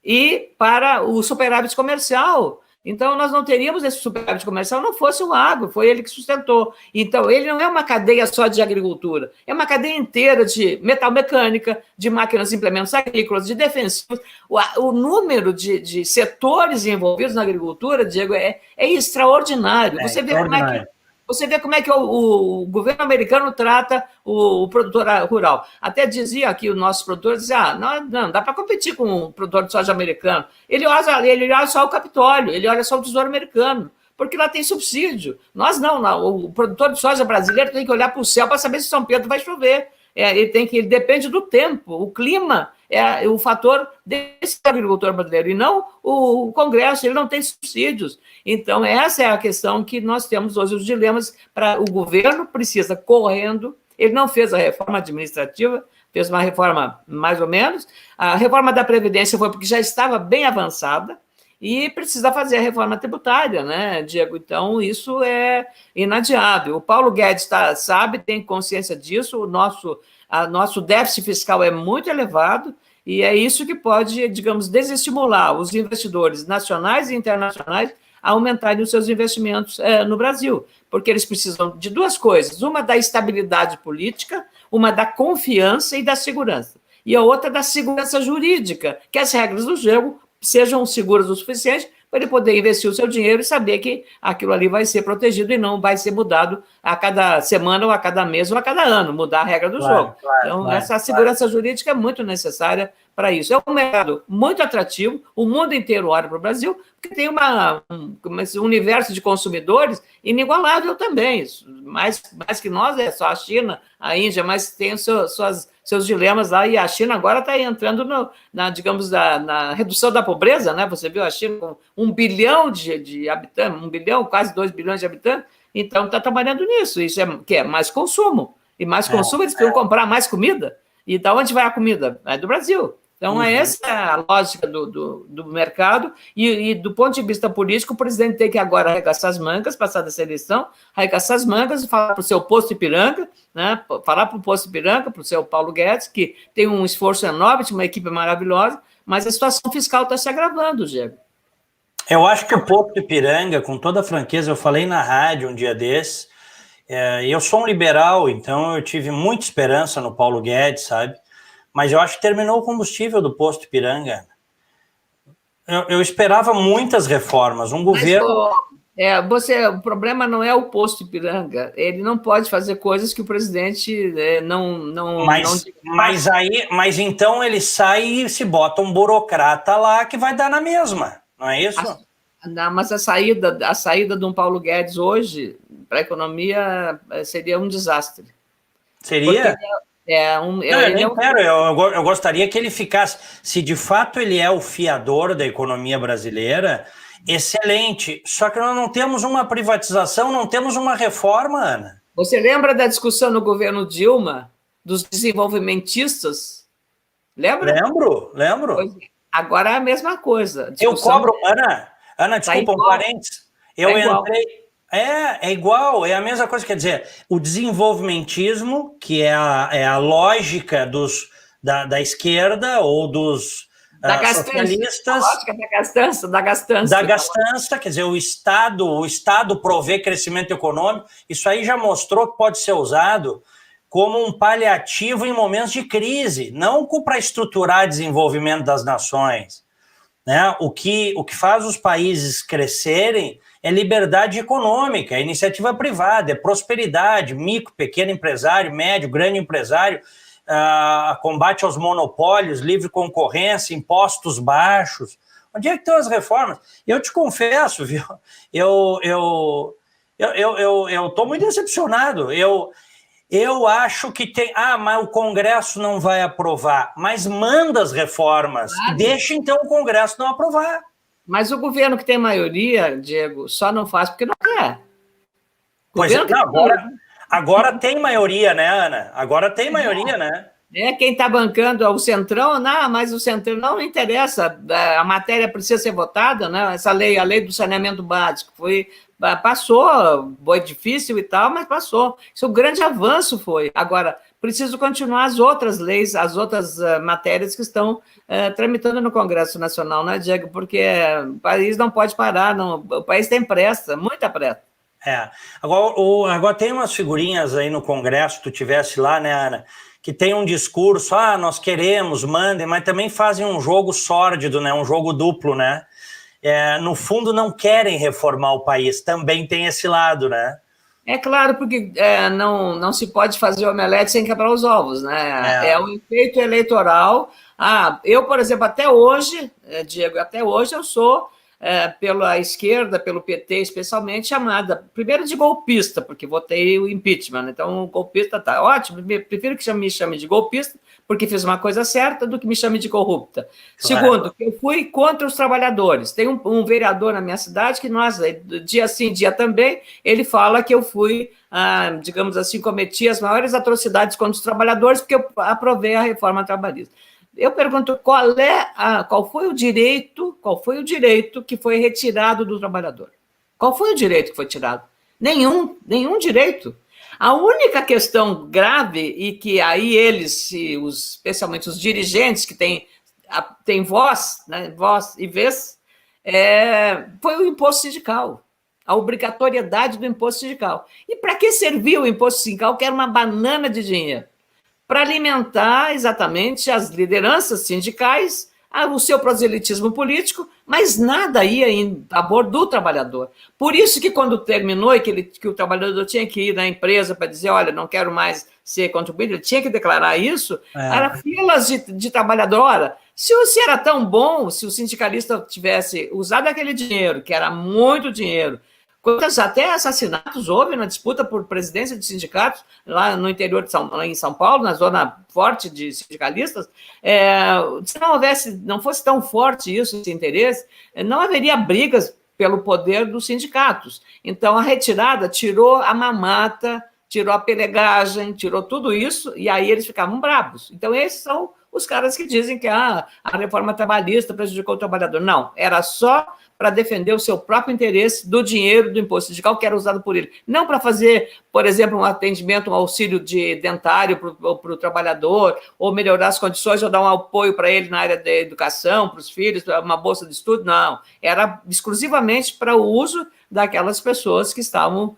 e para o superávit comercial. Então, nós não teríamos esse superávit comercial, não fosse o agro, foi ele que sustentou. Então, ele não é uma cadeia só de agricultura, é uma cadeia inteira de metalmecânica, de máquinas e implementos agrícolas, de defensivos. O número de setores envolvidos na agricultura, Diego, é extraordinário. Você vê como é que o governo americano trata o produtor rural. Até dizia aqui, os nossos produtores diziam, não dá para competir com o produtor de soja americano. Ele olha só o Capitólio, ele olha só o Tesouro americano, porque lá tem subsídio. Nós não, o produtor de soja brasileiro tem que olhar para o céu para saber se São Pedro vai chover. Ele depende do tempo, o clima é o fator desse agricultor brasileiro, e não o Congresso, ele não tem subsídios. Então, essa é a questão que nós temos hoje, os dilemas. Para o governo precisa correndo, ele não fez a reforma administrativa, fez uma reforma mais ou menos, a reforma da Previdência foi porque já estava bem avançada, e precisa fazer a reforma tributária, né, Diego? Então, isso é inadiável. O Paulo Guedes sabe, tem consciência disso, o nosso déficit fiscal é muito elevado, e é isso que pode, digamos, desestimular os investidores nacionais e internacionais a aumentarem os seus investimentos no Brasil, porque eles precisam de 2 coisas, uma da estabilidade política, uma da confiança e da segurança, e a outra da segurança jurídica, que as regras do jogo sejam seguras o suficiente para ele poder investir o seu dinheiro e saber que aquilo ali vai ser protegido e não vai ser mudado a cada semana ou a cada mês ou a cada ano, mudar a regra do jogo. Então, essa segurança jurídica é muito necessária para isso. É um mercado muito atrativo, o mundo inteiro olha para o Brasil, porque tem um universo de consumidores inigualável também. Mais que nós, é só a China, a Índia, mas tem seus dilemas lá, e a China agora está entrando na redução da pobreza, né? Você viu a China com 1 bilhão de habitantes, 1 bilhão, quase 2 bilhões de habitantes, então está trabalhando nisso. Isso que é mais consumo, e mais consumo eles precisam comprar mais comida, e da onde vai a comida? É do Brasil. Então, essa é a lógica do mercado, e do ponto de vista político, o presidente tem que agora arregaçar as mangas, passar dessa eleição, arregaçar as mangas e falar para o seu posto Ipiranga, né? Falar para o posto Ipiranga, para o seu Paulo Guedes, que tem um esforço enorme, uma equipe maravilhosa, mas a situação fiscal está se agravando, Diego. Eu acho que o posto Ipiranga, com toda a franqueza, eu falei na rádio um dia desses, eu sou um liberal, então eu tive muita esperança no Paulo Guedes, sabe? Mas eu acho que terminou o combustível do posto Ipiranga. Eu esperava muitas reformas. O problema não é o posto Ipiranga. Ele não pode fazer coisas que o presidente não. Mas então ele sai e se bota um burocrata lá que vai dar na mesma, não é isso? Não, mas a saída de um Paulo Guedes hoje para a economia seria um desastre. Seria? Não, eu nem quero, eu gostaria que ele ficasse. Se de fato ele é o fiador da economia brasileira, excelente. Só que nós não temos uma privatização, não temos uma reforma, Ana. Você lembra da discussão no governo Dilma dos desenvolvimentistas? Lembra? Lembro. Pois é. Agora é a mesma coisa. Eu cobro, Ana, desculpa, um parênteses. Eu entrei. É igual, é a mesma coisa, quer dizer, o desenvolvimentismo, que é a lógica da esquerda ou dos socialistas. A lógica da gastança. Da gastança, quer dizer, o Estado provê crescimento econômico, isso aí já mostrou que pode ser usado como um paliativo em momentos de crise, não para estruturar desenvolvimento das nações. Né? O que faz os países crescerem é liberdade econômica, é iniciativa privada, é prosperidade, micro, pequeno empresário, médio, grande empresário, combate aos monopólios, livre concorrência, impostos baixos. Onde é que estão as reformas? Eu te confesso, viu? Eu estou muito decepcionado. Eu acho que tem... mas o Congresso não vai aprovar. Mas manda as reformas. Claro. Deixa, então, o Congresso não aprovar. Mas o governo que tem maioria, Diego, só não faz porque não quer. Pois é, agora tem maioria, né, Ana? Agora tem maioria, né? Quem está bancando é o Centrão, não, mas o Centrão não interessa. A matéria precisa ser votada, né? Essa lei, a lei do saneamento básico, passou, foi difícil e tal, mas passou. Isso é um grande avanço foi. Agora, preciso continuar as outras leis, as outras matérias que estão tramitando no Congresso Nacional, né, Diego? Porque o país não pode parar, o país tem pressa, muita pressa. Agora tem umas figurinhas aí no Congresso, tu tivesse lá, né, Ana, que tem um discurso, nós queremos, mandem, mas também fazem um jogo sórdido, né, um jogo duplo, né? No fundo, não querem reformar o país, também tem esse lado, né? É claro, porque não se pode fazer omelete sem quebrar os ovos, né? É um efeito eleitoral. Eu, por exemplo, até hoje, Diego, eu sou, pela esquerda, pelo PT especialmente, chamada, primeiro de golpista, porque votei o impeachment, então o golpista tá ótimo, prefiro que me chame de golpista, porque fiz uma coisa certa, do que me chame de corrupta. Claro. Segundo, eu fui contra os trabalhadores. Tem um vereador na minha cidade que dia sim, dia também, ele fala que eu fui, digamos assim, cometi as maiores atrocidades contra os trabalhadores porque eu aprovei a reforma trabalhista. Eu pergunto qual foi o direito que foi retirado do trabalhador? Qual foi o direito que foi tirado? Nenhum direito. A única questão grave, e que aí eles, especialmente os dirigentes que têm voz, né, voz e vez, foi o imposto sindical, a obrigatoriedade do imposto sindical. E para que serviu o imposto sindical, que era uma banana de dinheiro? Para alimentar exatamente as lideranças sindicais, o seu proselitismo político, mas nada ia em favor do trabalhador. Por isso que quando terminou e que o trabalhador tinha que ir na empresa para dizer, olha, não quero mais ser contribuinte, ele tinha que declarar isso, era filas de trabalhador. Ora, se era tão bom, se o sindicalista tivesse usado aquele dinheiro, que era muito dinheiro, quantos até assassinatos houve na disputa por presidência de sindicatos lá no interior em São Paulo, na zona forte de sindicalistas, se não fosse tão forte isso, esse interesse, não haveria brigas pelo poder dos sindicatos. Então, a retirada tirou a mamata, tirou a pelegagem, tirou tudo isso, e aí eles ficavam bravos. Então, esses são os caras que dizem que a reforma trabalhista prejudicou o trabalhador. Não, era só para defender o seu próprio interesse do dinheiro do imposto sindical que era usado por ele. Não para fazer, por exemplo, um atendimento, um auxílio dentário para o trabalhador, ou melhorar as condições, ou dar um apoio para ele na área da educação, para os filhos, uma bolsa de estudo, não. Era exclusivamente para o uso daquelas pessoas que estavam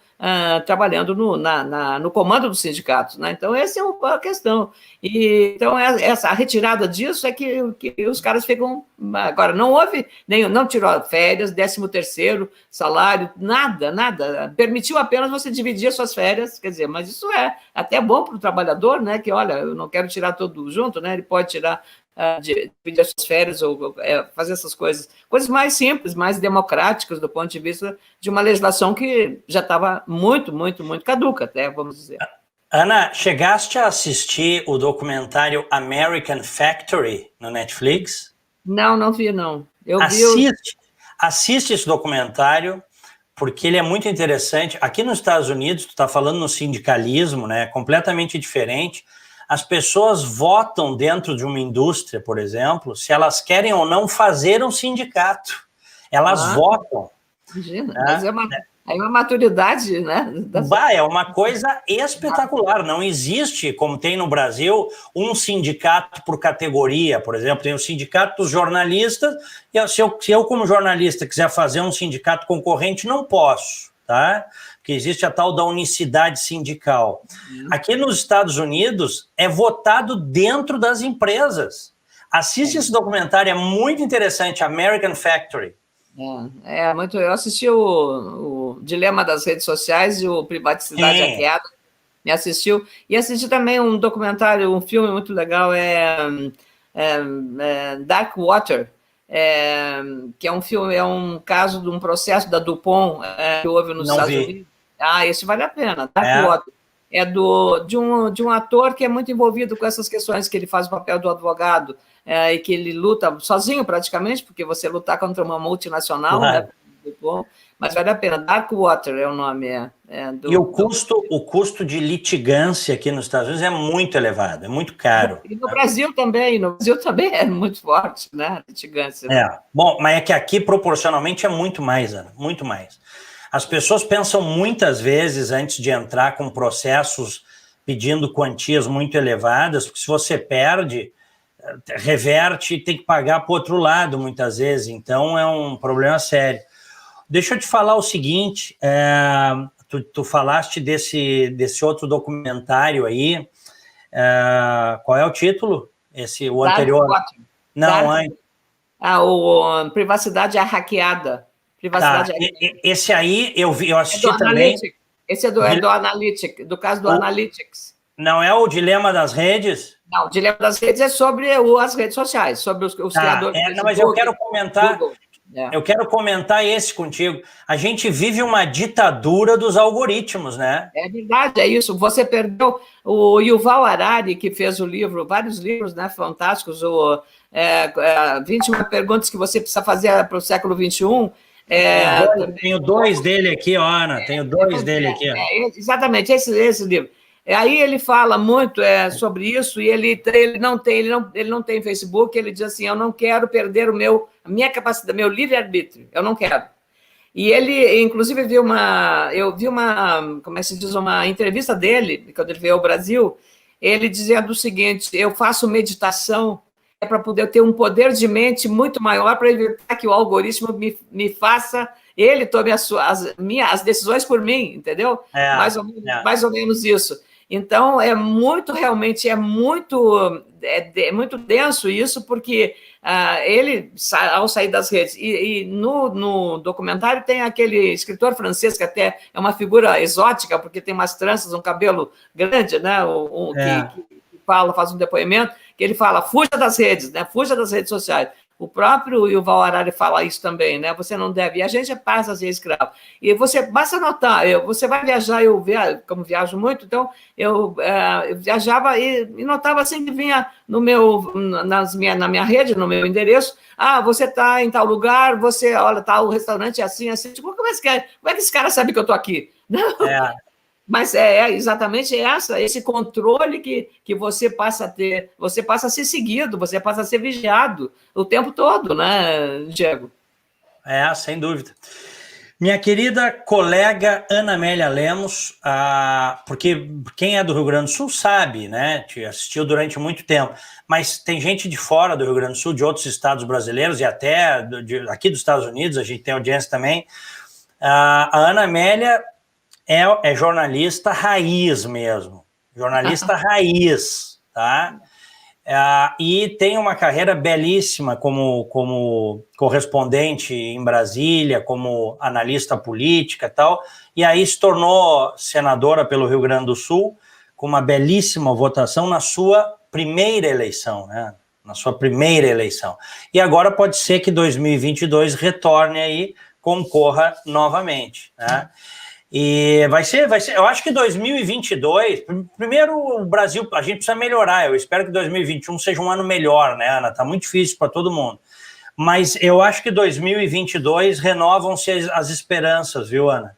trabalhando no comando dos sindicatos, né? Então, essa é a questão. E, então, a retirada disso é que os caras ficam... Agora, não houve, não tirou férias, 13º salário, nada. Permitiu apenas você dividir as suas férias, quer dizer, mas isso é até bom para o trabalhador, né? Que, olha, eu não quero tirar tudo junto, né? Ele pode tirar... dividir as suas férias ou fazer essas coisas mais simples, mais democráticas do ponto de vista de uma legislação que já estava muito caduca, até, vamos dizer. Ana, chegaste a assistir o documentário American Factory no Netflix? Não vi, não. Assiste esse documentário, porque ele é muito interessante. Aqui nos Estados Unidos, tu está falando no sindicalismo, né, completamente diferente. As pessoas votam dentro de uma indústria, por exemplo, se elas querem ou não fazer um sindicato. Elas votam. Imagina, né? Mas é uma maturidade, né? É uma coisa espetacular. Não existe, como tem no Brasil, um sindicato por categoria. Por exemplo, tem o sindicato dos jornalistas, e se eu como jornalista, quiser fazer um sindicato concorrente, não posso, tá? Porque existe a tal da unicidade sindical. Aqui nos Estados Unidos, é votado dentro das empresas. Assiste esse documentário, é muito interessante, American Factory. Muito. Eu assisti o Dilema das Redes Sociais e o Privacidade Hackeada, me assistiu. E assisti também um documentário, um filme muito legal, Dark Water, que é um filme, é um caso de um processo da DuPont que houve nos Estados Unidos. Esse vale a pena. Dark Water. É de um ator que é muito envolvido com essas questões, que ele faz o papel do advogado, e que ele luta sozinho praticamente, porque você lutar contra uma multinacional, né? Mas vale a pena. Dark Water é o nome. E o custo de litigância aqui nos Estados Unidos é muito elevado, é muito caro. E no Brasil também, é muito forte, né? A litigância. Bom, mas é que aqui proporcionalmente é muito mais, Ana, muito mais. As pessoas pensam muitas vezes antes de entrar com processos pedindo quantias muito elevadas, porque se você perde, reverte e tem que pagar para o outro lado muitas vezes, então é um problema sério. Deixa eu te falar o seguinte, tu falaste desse outro documentário aí, qual é o título? O anterior? O Privacidade Hackeada. Esse aí eu assisti também. Esse é do Analytics, do caso do Analytics. Não é o Dilema das Redes? Não, o Dilema das Redes é sobre as redes sociais, sobre os criadores do Facebook, mas eu quero comentar. Google. Eu quero comentar esse contigo. A gente vive uma ditadura dos algoritmos, né? É verdade, é isso. Você perdeu o Yuval Harari, que fez vários livros, né, fantásticos, 21 perguntas que você precisa fazer para o século XXI. Tenho dois dele aqui, Ana. Tenho dois dele aqui. Exatamente, esse livro. Aí ele fala muito sobre isso, e ele não tem Facebook. Ele diz assim: eu não quero perder a minha capacidade, meu livre-arbítrio, eu não quero. E ele, inclusive, eu vi como é que se diz, uma entrevista dele, quando ele veio ao Brasil, ele dizendo o seguinte: eu faço meditação para poder ter um poder de mente muito maior, para evitar que o algoritmo me faça, ele tome as decisões por mim, entendeu? Mais ou menos isso. Então, realmente é muito denso isso, porque ele, ao sair das redes, e no documentário tem aquele escritor francês, que até é uma figura exótica, porque tem umas tranças, um cabelo grande, né? Que faz um depoimento, que ele fala: fuja das redes, né? Fuja das redes sociais. O próprio Yuval Harari fala isso também, né? Você não deve. E a gente passa a ser escravo. E basta notar, você vai viajar, como viajo muito, então eu viajava e notava assim que vinha na minha rede, no meu endereço: você está em tal lugar, olha, tá, o restaurante é assim. Tipo, como é que esse cara sabe que eu estou aqui? Não. Mas exatamente esse controle que você passa a ter, você passa a ser seguido, você passa a ser vigiado o tempo todo, né, Diego? Sem dúvida. Minha querida colega Ana Amélia Lemos, porque quem é do Rio Grande do Sul sabe, né, te assistiu durante muito tempo, mas tem gente de fora do Rio Grande do Sul, de outros estados brasileiros e até aqui dos Estados Unidos, a gente tem audiência também. A Ana Amélia é jornalista raiz mesmo, jornalista raiz, tá? E tem uma carreira belíssima como correspondente em Brasília, como analista política e tal, e aí se tornou senadora pelo Rio Grande do Sul, com uma belíssima votação na sua primeira eleição, né? Na sua primeira eleição. E agora pode ser que 2022 retorne aí, concorra novamente, né? E vai ser, eu acho que 2022, primeiro o Brasil, a gente precisa melhorar, eu espero que 2021 seja um ano melhor, né, Ana? Tá muito difícil para todo mundo, mas eu acho que 2022 renovam-se as esperanças, viu, Ana?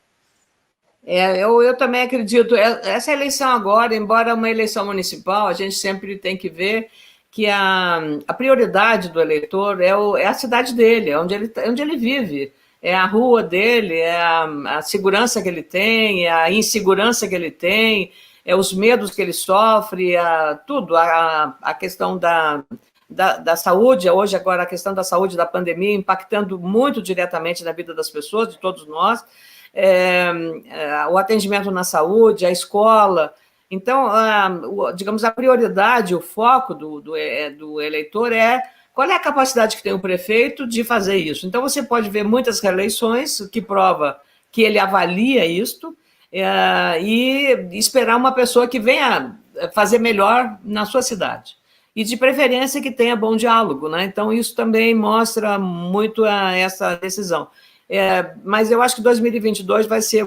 Eu também acredito, essa eleição agora, embora uma eleição municipal, a gente sempre tem que ver que a prioridade do eleitor é a cidade dele, é onde ele vive, é a rua dele, é a segurança que ele tem, é a insegurança que ele tem, é os medos que ele sofre, tudo, a questão da saúde, hoje agora a questão da saúde, da pandemia, impactando muito diretamente na vida das pessoas, de todos nós, o atendimento na saúde, a escola. Então, digamos, a prioridade, o foco do eleitor qual é a capacidade que tem o prefeito de fazer isso? Então, você pode ver muitas reeleições que prova que ele avalia isto e esperar uma pessoa que venha fazer melhor na sua cidade. E, de preferência, que tenha bom diálogo, né? Então, isso também mostra muito essa decisão. Mas eu acho que 2022 vai ser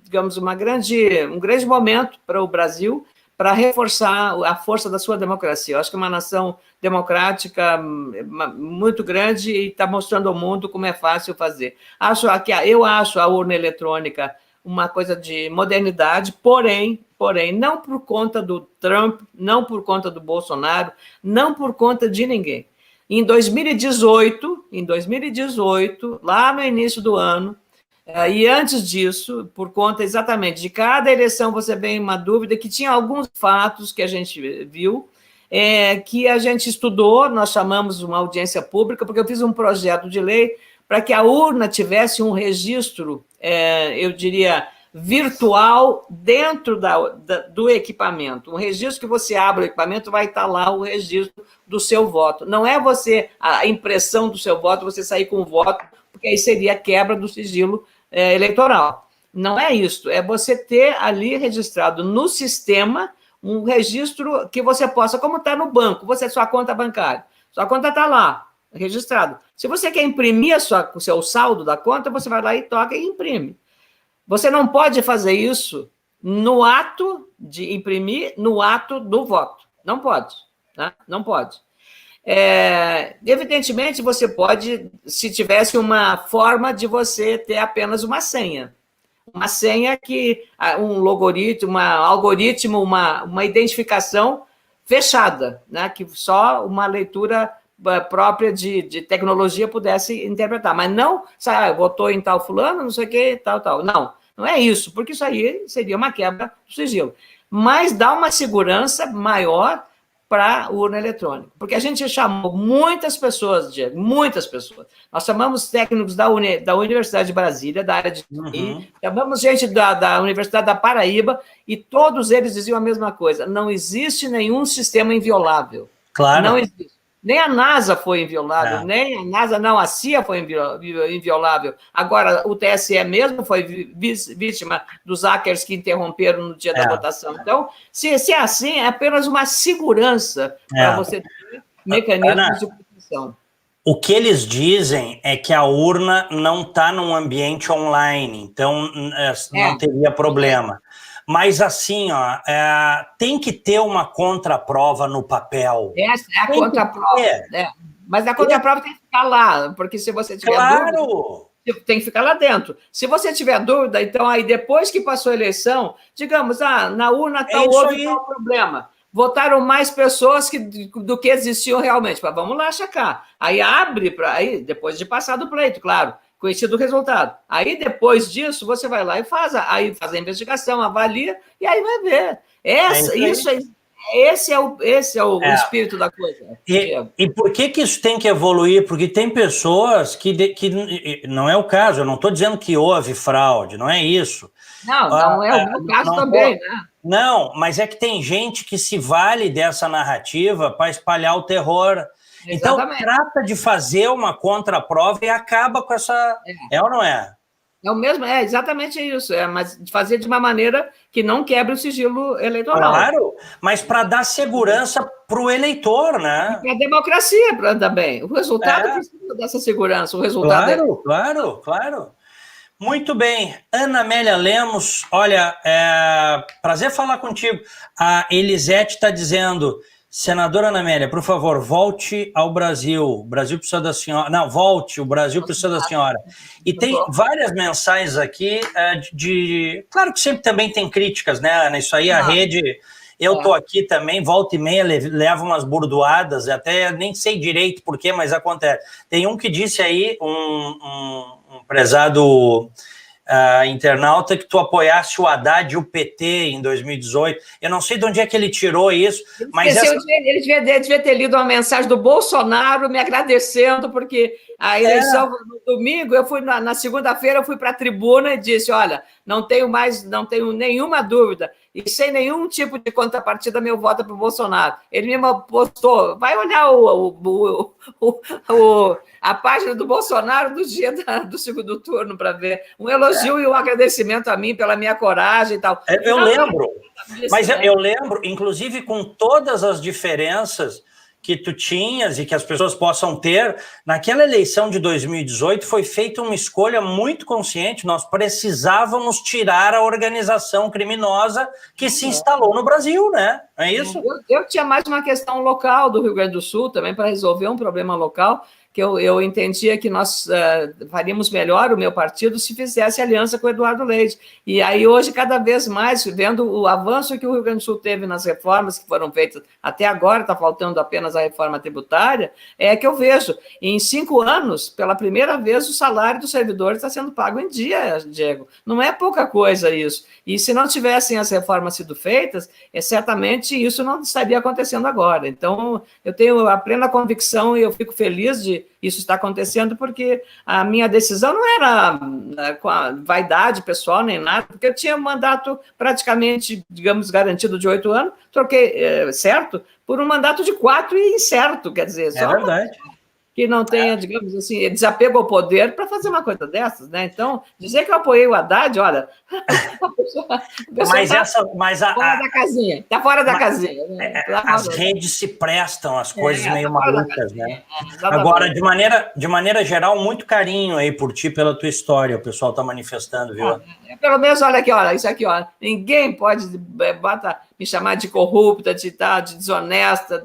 digamos, um grande momento para o Brasil, para reforçar a força da sua democracia. Eu acho que é uma nação democrática muito grande e está mostrando ao mundo como é fácil fazer. Eu acho a urna eletrônica uma coisa de modernidade, porém, não por conta do Trump, não por conta do Bolsonaro, não por conta de ninguém. Em 2018, lá no início do ano, e antes disso, por conta exatamente de cada eleição, você vem uma dúvida, que tinha alguns fatos que a gente viu, que a gente estudou, nós chamamos uma audiência pública, porque eu fiz um projeto de lei para que a urna tivesse um registro, eu diria, virtual dentro do equipamento. Um registro que você abre o equipamento, vai estar lá o registro do seu voto. Não é a impressão do seu voto, você sair com o voto, porque aí seria a quebra do sigilo eleitoral. Não é isso, é você ter ali registrado no sistema um registro que você possa, como está no banco, sua conta bancária, sua conta está lá, registrado. Se você quer imprimir o seu saldo da conta, você vai lá e toca e imprime. Você não pode fazer isso no ato de imprimir, no ato do voto. Não pode, né? Não pode. Evidentemente, você pode, se tivesse uma forma de você ter apenas uma senha que um logaritmo, algoritmo, uma identificação fechada, né? Que só uma leitura própria de tecnologia pudesse interpretar, mas não, votou em tal fulano, não sei o que, tal. Não é isso, porque isso aí seria uma quebra do sigilo. Mas dá uma segurança maior para a urna eletrônica, porque a gente chamou muitas pessoas. Nós chamamos técnicos da Universidade de Brasília, da área de TI, chamamos gente da Universidade da Paraíba, e todos eles diziam a mesma coisa: não existe nenhum sistema inviolável. Claro. Não existe. Nem a NASA foi inviolável, a CIA foi inviolável. Agora, o TSE mesmo foi vítima dos hackers que interromperam no dia da votação. Então, se é assim, é apenas uma segurança para você ter mecanismos de proteção. O que eles dizem é que a urna não está num ambiente online, então não teria problema. Mas assim, tem que ter uma contraprova no papel. Essa é a contraprova. Mas a contraprova tem que ficar lá, porque se você tiver dúvida, tem que ficar lá dentro. Se você tiver dúvida, então aí depois que passou a eleição, digamos, na urna houve tal problema. Votaram mais pessoas do que existiam realmente. Mas vamos lá checar. Aí abre, depois de passar do pleito, claro, conhecido o resultado. Aí, depois disso, você vai lá e faz a investigação, avalia, e aí vai ver. Esse é o espírito da coisa. E por que isso tem que evoluir? Porque tem pessoas que não é o caso, eu não estou dizendo que houve fraude, não é isso. Não é o meu caso também, né? Não, mas é que tem gente que se vale dessa narrativa para espalhar o terror. Exatamente. Então, trata de fazer uma contraprova e acaba com essa... É ou não é? É o mesmo, é exatamente isso, mas fazer de uma maneira que não quebre o sigilo eleitoral. Claro, mas para dar segurança para o eleitor, né? E a democracia também. O resultado precisa dessa segurança. O resultado Claro. Muito bem. Ana Amélia Lemos, olha, prazer falar contigo. A Elisete está dizendo, senadora Ana Amélia, por favor, volte ao Brasil. O Brasil precisa da senhora. Não, volte, o Brasil precisa da senhora. E tem várias mensagens aqui Claro que sempre também tem críticas, né, Ana? Isso aí, a rede... Eu estou aqui também, volta e meia, levo umas burdoadas, até nem sei direito por quê, mas acontece. Tem um que disse aí, um prezado internauta, que tu apoiasse o Haddad e o PT em 2018. Eu não sei de onde é que ele tirou isso, mas... Ele devia ter lido uma mensagem do Bolsonaro me agradecendo, porque a eleição no domingo, eu fui na segunda-feira, eu fui para a tribuna e disse, olha, não tenho nenhuma dúvida, e sem nenhum tipo de contrapartida, meu voto é para o Bolsonaro. Ele me postou, vai olhar a página do Bolsonaro do dia do segundo turno para ver. Um elogio e um agradecimento a mim pela minha coragem e tal. Eu lembro, mas eu lembro, inclusive com todas as diferenças que tu tinhas e que as pessoas possam ter, naquela eleição de 2018 foi feita uma escolha muito consciente, nós precisávamos tirar a organização criminosa que se instalou no Brasil, né? É isso? Eu tinha mais uma questão local do Rio Grande do Sul também para resolver um problema local, que eu entendia que nós faríamos melhor, o meu partido, se fizesse aliança com o Eduardo Leite. E aí, hoje, cada vez mais, vendo o avanço que o Rio Grande do Sul teve nas reformas que foram feitas até agora, está faltando apenas a reforma tributária, é que eu vejo, em 5 anos, pela primeira vez, o salário dos servidores está sendo pago em dia, Diego. Não é pouca coisa isso. E se não tivessem as reformas sido feitas, certamente isso não estaria acontecendo agora. Então, eu tenho a plena convicção e eu fico feliz de isso estar acontecendo, porque a minha decisão não era com a vaidade pessoal nem nada, porque eu tinha um mandato praticamente, digamos, garantido de 8 anos, troquei, certo, por um mandato de 4 e incerto, quer dizer, só verdade. Que não tenha, digamos assim, desapego ao poder para fazer uma coisa dessas, né? Então, dizer que eu apoiei o Haddad, olha, a pessoa tá fora da casinha, está fora da casinha. Né? As redes se prestam às coisas meio malucas, né? Agora, de maneira geral, muito carinho aí por ti, pela tua história, o pessoal está manifestando, viu? Pelo menos, olha aqui, olha, isso aqui, olha, ninguém pode me chamar de corrupta, de desonesta,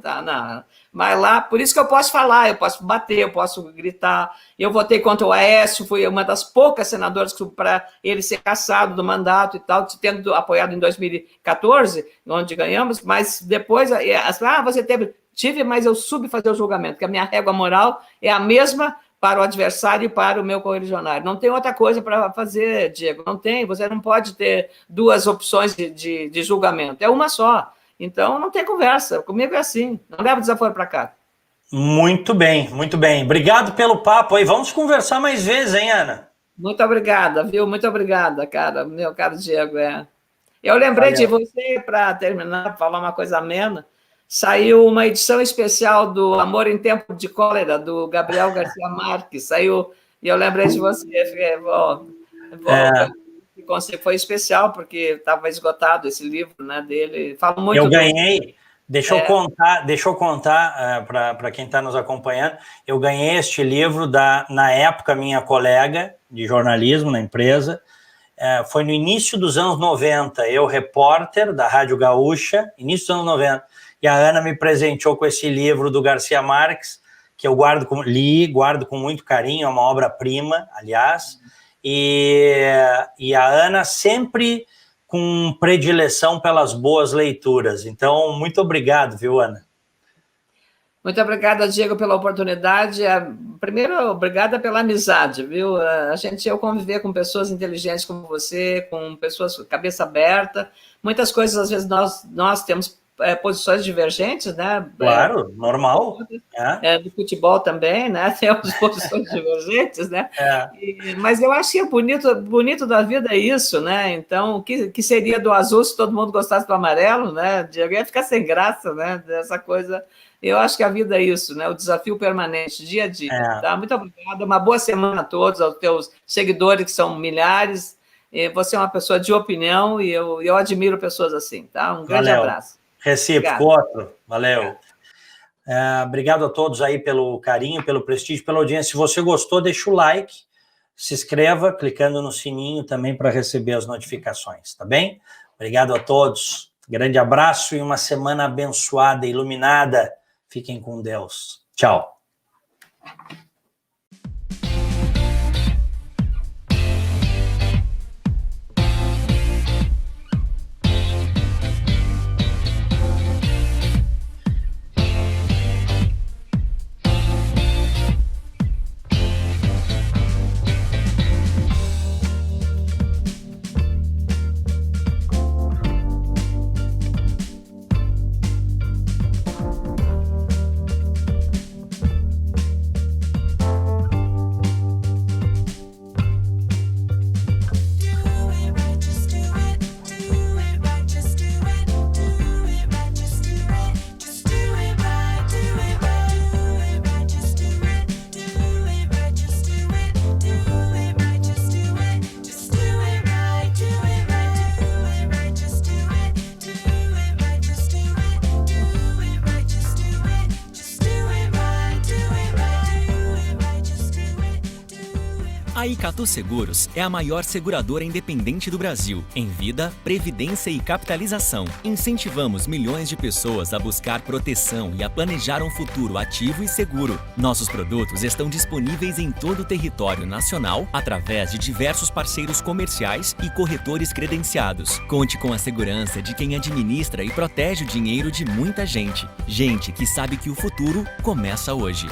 mas lá, por isso que eu posso falar, eu posso bater, eu posso gritar. Eu votei contra o Aécio, fui uma das poucas senadoras para ele ser cassado do mandato e tal, tendo apoiado em 2014, onde ganhamos, mas depois, você tive, mas eu soube fazer o julgamento, que a minha régua moral é a mesma para o adversário e para o meu correligionário. Não tem outra coisa para fazer, Diego, não tem, você não pode ter 2 opções de julgamento, é uma só. Então, não tem conversa. Comigo é assim. Não leva desaforo para cá. Muito bem, muito bem. Obrigado pelo papo aí. Vamos conversar mais vezes, hein, Ana? Muito obrigada, viu? Muito obrigada, cara. Meu caro Diego. Eu lembrei de você, para terminar, falar uma coisa amena. Saiu uma edição especial do Amor em Tempo de Cólera, do Gabriel Garcia Marques. Saiu, e eu lembrei de você. Foi especial, porque estava esgotado esse livro, né, dele. Falo muito. Eu ganhei, deixa eu contar para quem está nos acompanhando, eu ganhei este livro na época, minha colega de jornalismo na empresa, foi no início dos anos 90, eu, repórter da Rádio Gaúcha, início dos anos 90, e a Ana me presenteou com esse livro do Garcia Marques, que eu guardo com muito carinho, é uma obra-prima, aliás, e a Ana sempre com predileção pelas boas leituras. Então, muito obrigado, viu, Ana? Muito obrigada, Diego, pela oportunidade. Primeiro, obrigada pela amizade, viu? Eu conviver com pessoas inteligentes como você, com pessoas com cabeça aberta. Muitas coisas, às vezes, nós temos posições divergentes, né? Claro, normal. Do futebol também, né? Temos posições divergentes, né? Mas eu acho que bonito da vida é isso, né? Então, o que seria do azul se todo mundo gostasse do amarelo, né? De alguém ficar sem graça, né? Dessa coisa. Eu acho que a vida é isso, né? O desafio permanente, dia a dia. Tá? Muito obrigada, uma boa semana a todos, aos teus seguidores, que são milhares. Você é uma pessoa de opinião e eu admiro pessoas assim, tá? Um grande abraço. Recíproco, outro. Valeu. Obrigado a todos aí pelo carinho, pelo prestígio, pela audiência. Se você gostou, deixa o like, se inscreva, clicando no sininho também para receber as notificações, tá bem? Obrigado a todos. Grande abraço e uma semana abençoada, iluminada. Fiquem com Deus. Tchau. A Icatu Seguros é a maior seguradora independente do Brasil, em vida, previdência e capitalização. Incentivamos milhões de pessoas a buscar proteção e a planejar um futuro ativo e seguro. Nossos produtos estão disponíveis em todo o território nacional através de diversos parceiros comerciais e corretores credenciados. Conte com a segurança de quem administra e protege o dinheiro de muita gente. Gente que sabe que o futuro começa hoje.